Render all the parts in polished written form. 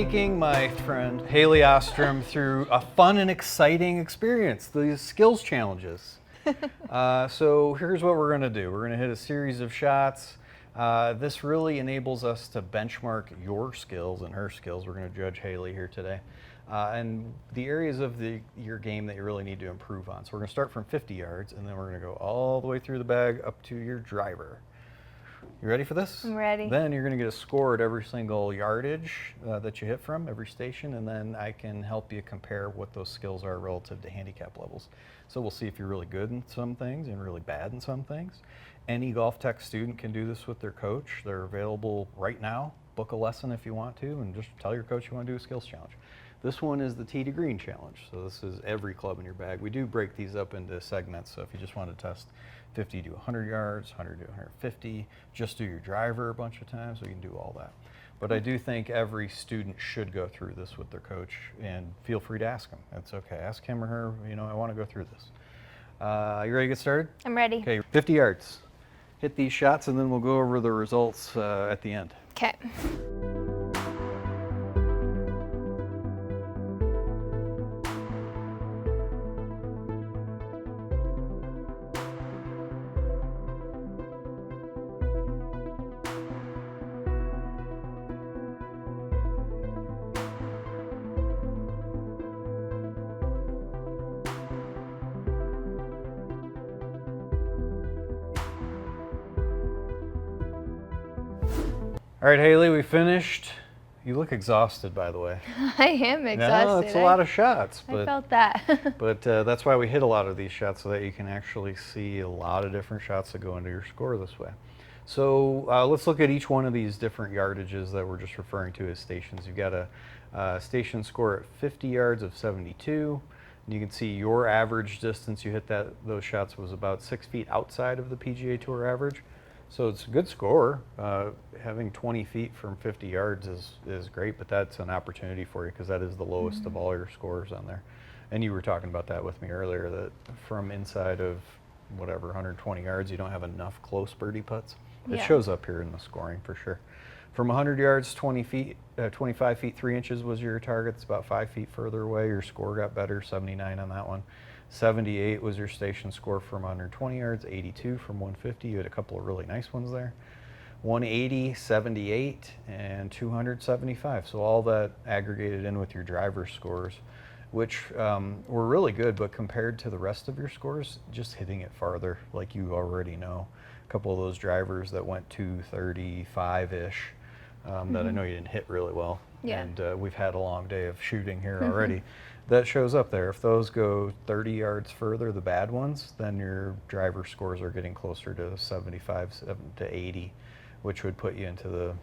taking my friend Haley Ostrom through a fun and exciting experience, these skills challenges. So here's what we're going to do. We're going to hit a series of shots. This really enables us to benchmark your skills and her skills. We're going to judge Haley here today. And the areas of your game that you really need to improve on. So we're going to start from 50 yards, and then we're going to go all the way through the bag up to your driver. You ready for this? I'm ready. Then you're going to get a score at every single yardage that you hit from, every station, and then I can help you compare what those skills are relative to handicap levels. So we'll see if you're really good in some things and really bad in some things. Any GOLFTEC student can do this with their coach. They're available right now. Book a lesson if you want to, and just tell your coach you want to do a skills challenge. This one is the tee to green challenge. So this is every club in your bag. We do break these up into segments. So if you just want to test 50 to 100 yards, 100 to 150, just do your driver a bunch of times, we can do all that. But I do think every student should go through this with their coach, and feel free to ask him. That's okay. Ask him or her, you know, I want to go through this. You ready to get started? I'm ready. Okay, 50 yards. Hit these shots and then we'll go over the results at the end. Okay. All right, Haley, we finished. You look exhausted, by the way. I am exhausted. No, it's a lot of shots. I felt that. But that's why we hit a lot of these shots, so that you can actually see a lot of different shots that go into your score this way. So let's look at each one of these different yardages that we're just referring to as stations. You've got a station score at 50 yards of 72. And you can see your average distance you hit those shots was about 6 feet outside of the PGA Tour average. So it's a good score. Having 20 feet from 50 yards is great, but that's an opportunity for you because that is the lowest of all your scores on there. And you were talking about that with me earlier, that from inside of whatever 120 yards, you don't have enough close birdie putts. It shows up here in the scoring for sure. From 100 yards, 25 feet 3 inches was your target. It's about 5 feet further away. Your score got better, 79 on that one. 78 was your station score from 120 yards, 82 from 150. You had a couple of really nice ones there. 180, 78, and 275. So all that aggregated in with your driver's scores, which were really good, but compared to the rest of your scores, just hitting it farther, like you already know. A couple of those drivers that went 235-ish that I know you didn't hit really well. Yeah. And we've had a long day of shooting here already. That shows up there. If those go 30 yards further, the bad ones, then your driver scores are getting closer to 75 to 80, which would put you into the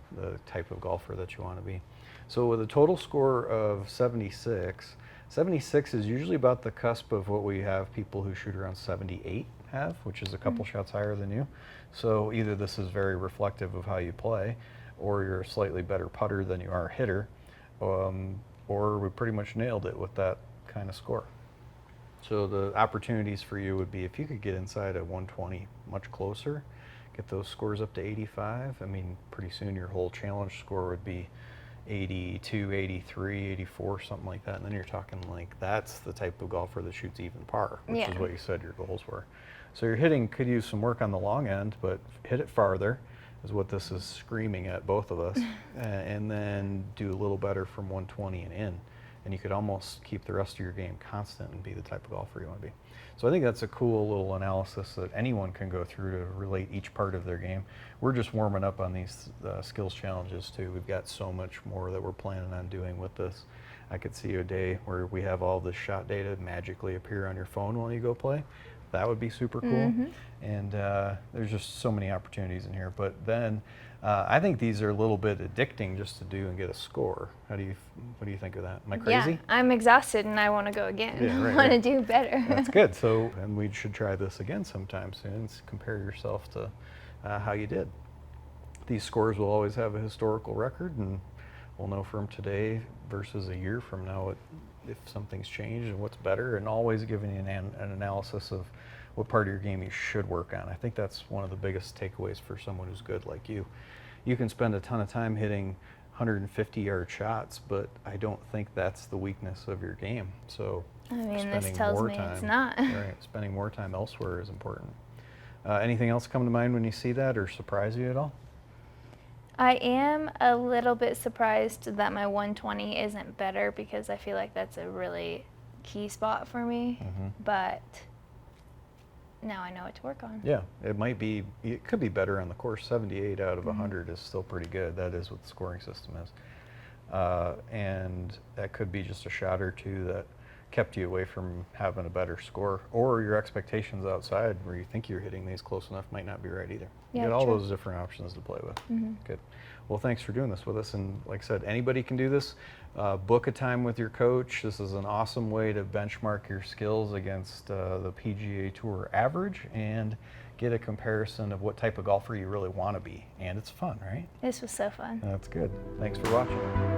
type of golfer that you want to be. So with a total score of 76, 76 is usually about the cusp of what we have people who shoot around 78 have, which is a couple shots higher than you. So either this is very reflective of how you play, or you're a slightly better putter than you are a hitter, or we pretty much nailed it with that kind of score. So the opportunities for you would be if you could get inside at 120 much closer, get those scores up to 85. I mean, pretty soon your whole challenge score would be 82, 83, 84, something like that. And then you're talking like that's the type of golfer that shoots even par, which is what you said your goals were. So your hitting could use some work on the long end, but hit it farther is what this is screaming at both of us, and then do a little better from 120 and in. And you could almost keep the rest of your game constant and be the type of golfer you want to be. So I think that's a cool little analysis that anyone can go through to relate each part of their game. We're just warming up on these skills challenges too. We've got so much more that we're planning on doing with this. I could see a day where we have all this shot data magically appear on your phone while you go play. That would be super cool. And there's just so many opportunities in here. But then I think these are a little bit addicting just to do and get a score. What do you think of that? Am I crazy? Yeah, I'm exhausted and I want to go again. Yeah, right, I want to do better. That's good. So, and we should try this again sometime soon. Compare yourself to how you did. These scores will always have a historical record, and we'll know from today versus a year from now if something's changed and what's better, and always giving you an analysis of what part of your game you should work on. I think that's one of the biggest takeaways for someone who's good like you. You can spend a ton of time hitting 150-yard shots, but I don't think that's the weakness of your game. So I mean, this spending tells more me time, it's not. right, spending more time elsewhere is important. Anything else come to mind when you see that or surprise you at all? I am a little bit surprised that my 120 isn't better because I feel like that's a really key spot for me. But now I know what to work on. Yeah, it could be better on the course. 78 out of 100 is still pretty good. That is what the scoring system is. And that could be just a shot or two that kept you away from having a better score, or your expectations outside where you think you're hitting these close enough might not be right either. Yeah, you get all true. those different options to play with. Good. Well, thanks for doing this with us. And like I said, anybody can do this. Book a time with your coach. This is an awesome way to benchmark your skills against the PGA Tour average and get a comparison of what type of golfer you really want to be. And it's fun, right? This was so fun. That's good. Thanks for watching.